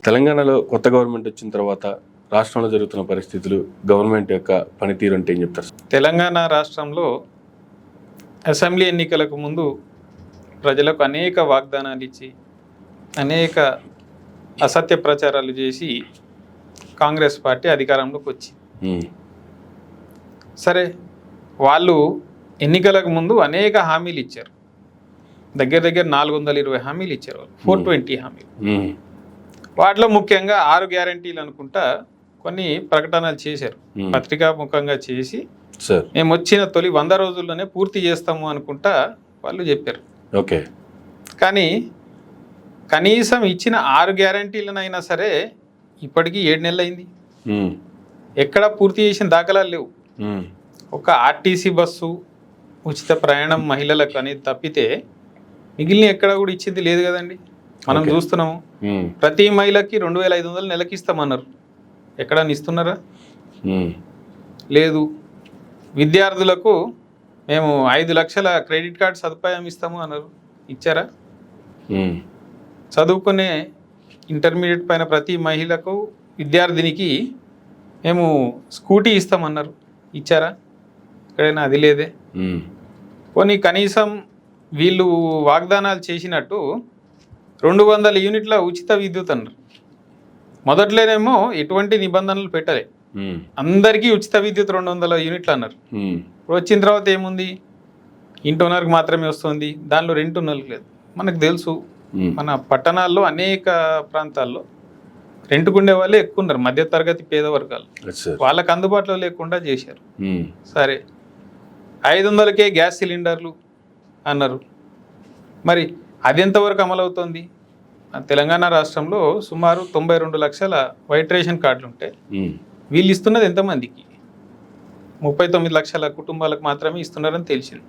తెలంగాణలో కొత్త గవర్నమెంట్ వచ్చిన తర్వాత రాష్ట్రంలో జరుగుతున్న పరిస్థితులు, గవర్నమెంట్ యొక్క పనితీరు అంటే ఏం చెప్తారు? తెలంగాణ రాష్ట్రంలో అసెంబ్లీ ఎన్నికలకు ముందు ప్రజలకు అనేక వాగ్దానాలు ఇచ్చి అనేక అసత్య ప్రచారాలు చేసి కాంగ్రెస్ పార్టీ అధికారంలోకి వచ్చింది. సరే, వాళ్ళు ఎన్నికలకు ముందు అనేక హామీలు ఇచ్చారు. దగ్గర 420 హామీలు ఇచ్చారు, 420 హామీలు. వాటిలో ముఖ్యంగా 6 గ్యారంటీలు అనుకుంటా కొన్ని ప్రకటనలు చేశారు, పత్రికాముఖంగా చేసి మేము వచ్చిన తొలి 100 రోజుల్లోనే పూర్తి చేస్తాము అనుకుంటా వాళ్ళు చెప్పారు. ఓకే, కానీ కనీసం ఇచ్చిన 6 గ్యారంటీలనైనా సరే ఇప్పటికీ 7 నెలలు అయింది. ఎక్కడ పూర్తి చేసిన దాఖలాలు లేవు. ఒక ఆర్టీసీ బస్సు ఉచిత ప్రయాణం మహిళలకు అనేది తప్పితే మిగిలిన ఎక్కడ కూడా ఇచ్చింది లేదు కదండి. మనం చూస్తున్నాము, ప్రతి మహిళకి 2500 నెలకి ఇస్తామన్నారు. ఎక్కడన్నా ఇస్తున్నారా? లేదు. విద్యార్థులకు మేము 5 లక్షల క్రెడిట్ కార్డ్ సదుపాయం ఇస్తాము అన్నారు. ఇచ్చారా? చదువుకునే ఇంటర్మీడియట్ పైన ప్రతి మహిళకు విద్యార్థినికి మేము స్కూటీ ఇస్తామన్నారు. ఇచ్చారా? ఎక్కడైనా అది లేదే. పోనీ కనీసం వీళ్ళు వాగ్దానాలు చేసినట్టు 200 యూనిట్ల ఉచిత విద్యుత్ అన్నారు. మొదట్లోనేమో ఎటువంటి నిబంధనలు పెట్టలే, అందరికీ ఉచిత విద్యుత్ 200 యూనిట్లు అన్నారు. ఇప్పుడు వచ్చిన తర్వాత ఏముంది, ఇంటి ఓనర్కి మాత్రమే వస్తుంది, దానిలో రెంట్ ఓనర్కి లేదు. మనకు తెలుసు, మన పట్టణాల్లో అనేక ప్రాంతాల్లో రెంట్కుండే వాళ్ళే ఎక్కువ ఉన్నారు, మధ్యతరగతి పేద వర్గాలు. వాళ్ళకి అందుబాటులో లేకుండా చేశారు. సరే, 500కే గ్యాస్ సిలిండర్లు అన్నారు. మరి అది ఎంతవరకు అమలవుతుంది? తెలంగాణ రాష్ట్రంలో సుమారు 92 లక్షల వైట్ రేషన్ కార్డులు ఉంటాయి. వీళ్ళు ఇస్తున్నది ఎంతమందికి? 39 లక్షల కుటుంబాలకు మాత్రమే ఇస్తున్నారని తెలిసింది.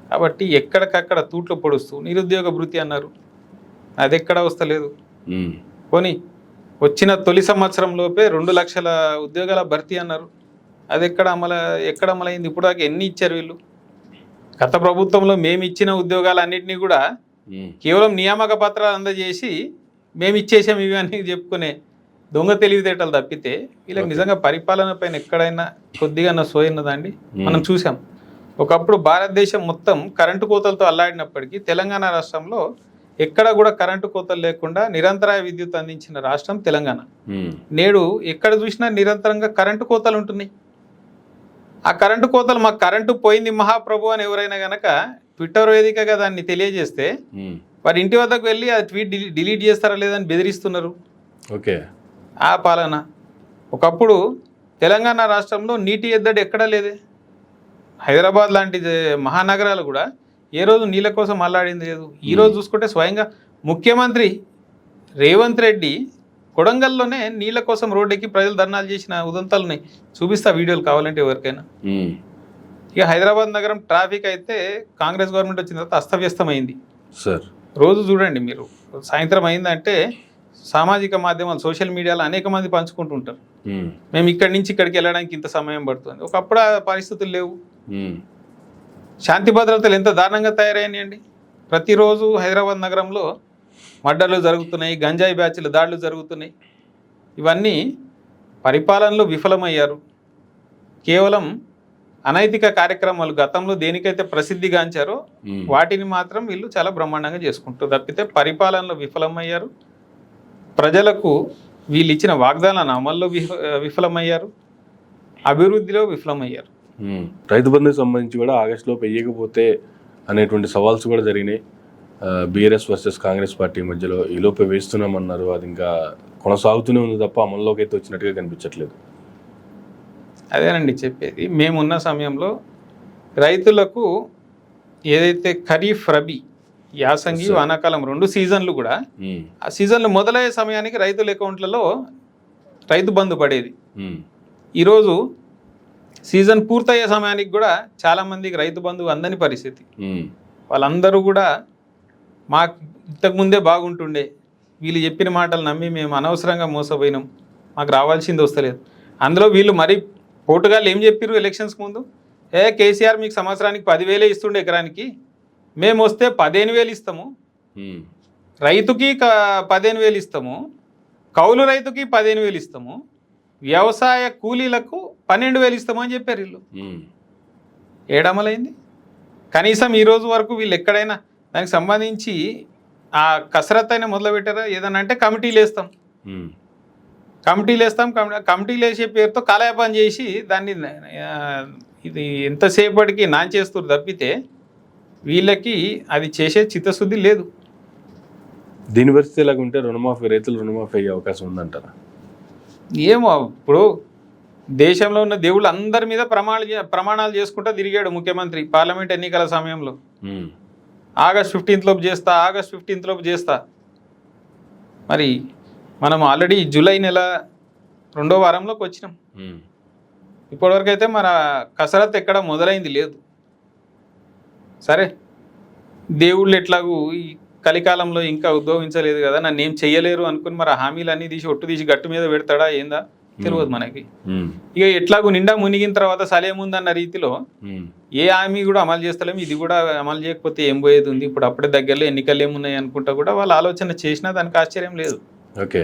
కాబట్టి ఎక్కడికక్కడ తూట్లు పొడుస్తూ నిరుద్యోగ భృతి అన్నారు, అది ఎక్కడా వస్తలేదు. పోనీ వచ్చిన తొలి సంవత్సరం లోపే 2 లక్షల ఉద్యోగాల భర్తీ అన్నారు, అది ఎక్కడ అమలైంది? ఇప్పుడు దాకా ఎన్ని ఇచ్చారు వీళ్ళు? గత ప్రభుత్వంలో మేము ఇచ్చిన ఉద్యోగాలన్నింటినీ కూడా కేవలం నియామక పత్రాలు అందజేసి మేము ఇచ్చేసాం ఇవి అని చెప్పుకునే దొంగ తెలివితేటలు తప్పితే వీళ్ళకి నిజంగా పరిపాలన పైన ఎక్కడైనా కొద్దిగా సోయన్నదా అండి? మనం చూసాం, ఒకప్పుడు భారతదేశం మొత్తం కరెంటు కోతలతో అల్లాడినప్పటికీ తెలంగాణ రాష్ట్రంలో ఎక్కడ కూడా కరెంటు కోతలు లేకుండా నిరంతరాయ విద్యుత్ అందించిన రాష్ట్రం తెలంగాణ. నేడు ఎక్కడ చూసినా నిరంతరంగా కరెంటు కోతలు ఉంటున్నాయి. ఆ కరెంటు కోతలు, మాకు కరెంటు పోయింది మహాప్రభు అని ఎవరైనా గనక ట్విట్టర్ వేదికగా దాన్ని తెలియజేస్తే వారి ఇంటి వద్దకు వెళ్ళి ఆ ట్వీట్ డిలీట్ చేస్తారా లేదని బెదిరిస్తున్నారు. ఓకే, ఆ పాలన. ఒకప్పుడు తెలంగాణ రాష్ట్రంలో నీటి ఎద్దడి ఎక్కడా లేదే. హైదరాబాద్ లాంటి మహానగరాలు కూడా ఏ రోజు నీళ్ళ కోసం అల్లాడింది లేదు. ఈరోజు చూసుకుంటే స్వయంగా ముఖ్యమంత్రి రేవంత్ రెడ్డి కొడంగల్లోనే నీళ్ళ కోసం రోడ్డెక్కి ప్రజలు ధర్నాలు చేసిన ఉదంతాలు ఉన్నాయి. చూపిస్తా వీడియోలు కావాలంటే ఎవరికైనా. ఇక హైదరాబాద్ నగరం ట్రాఫిక్ అయితే కాంగ్రెస్ గవర్నమెంట్ వచ్చిన తర్వాత అస్తవ్యస్తమైంది. రోజు చూడండి మీరు, సాయంత్రం అయిందంటే సామాజిక మాధ్యమాలు, సోషల్ మీడియాలో అనేక మంది పంచుకుంటుంటారు, మేము ఇక్కడి నుంచి ఇక్కడికి వెళ్ళడానికి ఇంత సమయం పడుతుంది. ఒకప్పుడు ఆ పరిస్థితులు లేవు. శాంతి భద్రతలు ఎంత దారుణంగా తయారయ్యాయండి. ప్రతిరోజు హైదరాబాద్ నగరంలో మర్డర్లు జరుగుతున్నాయి, గంజాయి బ్యాచ్లు దాడులు జరుగుతున్నాయి. ఇవన్నీ పరిపాలనలో విఫలమయ్యారు. కేవలం అనైతిక కార్యక్రమాలు గతంలో దేనికైతే ప్రసిద్ధిగాంచారో వాటిని మాత్రం వీళ్ళు చాలా బ్రహ్మాండంగా చేసుకుంటారు తప్పితే పరిపాలనలో విఫలమయ్యారు. ప్రజలకు వీళ్ళు ఇచ్చిన వాగ్దానాల అమల్లో విఫలమయ్యారు, అభివృద్ధిలో విఫలమయ్యారు. రైతు బంధుకు సంబంధించి కూడా ఆగస్టులో పెయ్యకపోతే అనేటువంటి సవాల్స్ కూడా జరిగినాయి. బీఆర్ఎస్ వర్సెస్ కాంగ్రెస్ పార్టీ మధ్యలో ఈలోపే వేస్తున్నామన్నారు, అది ఇంకా కొనసాగుతూనే ఉంది తప్ప అమల్లోకి అయితే వచ్చినట్టుగా కనిపించట్లేదు. అదేనండి చెప్పేది. మేమున్న సమయంలో రైతులకు ఏదైతే ఖరీఫ్, రబీ, యాసంగి, వానాకాలం 2 సీజన్లు కూడా ఆ సీజన్లు మొదలయ్యే సమయానికి రైతుల అకౌంట్లలో రైతు బంధు పడేది. ఈరోజు సీజన్ పూర్తయ్యే సమయానికి కూడా చాలామందికి రైతు బంధు అందని పరిస్థితి. వాళ్ళందరూ కూడా మాకు ఇంతకుముందే బాగుంటుండే, వీళ్ళు చెప్పిన మాటలు నమ్మి మేము అనవసరంగా మోసపోయినాం, మాకు రావాల్సింది వస్తలేదు. అందులో వీళ్ళు మరి పోటుగాళ్ళు ఏం చెప్పారు ఎలక్షన్స్కి ముందు, కేసీఆర్ మీకు సంవత్సరానికి 10,000 ఇస్తుండే ఎకరానికి, మేము వస్తే 15,000 ఇస్తాము, రైతుకి 15,000 ఇస్తాము, కౌలు రైతుకి 15,000 ఇస్తాము, వ్యవసాయ కూలీలకు 12,000 ఇస్తాము అని చెప్పారు వీళ్ళు. ఏడమలైంది. కనీసం ఈ రోజు వరకు వీళ్ళు ఎక్కడైనా దానికి సంబంధించి ఆ కసరత్ అయినా మొదలుపెట్టారా? ఏదన్నా అంటే కమిటీలు వేస్తాం, కమిటీలు వేసే పేరుతో కాలయాపన చేసి దాన్ని ఇది ఎంతసేపటికి నాంచేస్తారు తప్పితే వీళ్ళకి అది చేసే చిత్తశుద్ధి లేదు. దీని పరిస్థితి ఎలాగుంటే రైతులు రుణమాఫీ అయ్యే అవకాశం ఉందంటారా? ఏమో ఇప్పుడు దేశంలో ఉన్న దేవుళ్ళు అందరి మీద ప్రమాణాలు చేసుకుంటూ తిరిగాడు ముఖ్యమంత్రి పార్లమెంట్ ఎన్నికల సమయంలో. ఆగస్ట్ 15th లోపు చేస్తా. మరి మనం ఆల్రెడీ జూలై నెల 2వ వారంలోకి వచ్చినాం. ఇప్పటివరకు అయితే మన కసరత్ ఎక్కడ మొదలైంది లేదు. సరే, దేవుళ్ళు ఎట్లాగూ ఈ కలికాలంలో ఇంకా ఉద్భవించలేదు కదా, నన్ను ఏం చెయ్యలేరు అనుకుని మరి హామీలు అన్నీ తీసి గట్టు మీద పెడతాడా ఏందా తెలియదు మనకి. ఇక ఎట్లాగూ నిండా మునిగిన తర్వాత సలేముందన్న రీతిలో ఏ హామీ కూడా అమలు చేస్తలేము. ఇది కూడా అమలు చేయకపోతే ఏం పోయేది ఉంది, ఇప్పుడు అప్పుడే దగ్గరలో ఎన్నికలు ఏమున్నాయి అనుకుంటా కూడా వాళ్ళు ఆలోచన చేసినా దానికి ఆశ్చర్యం లేదు. ఓకే.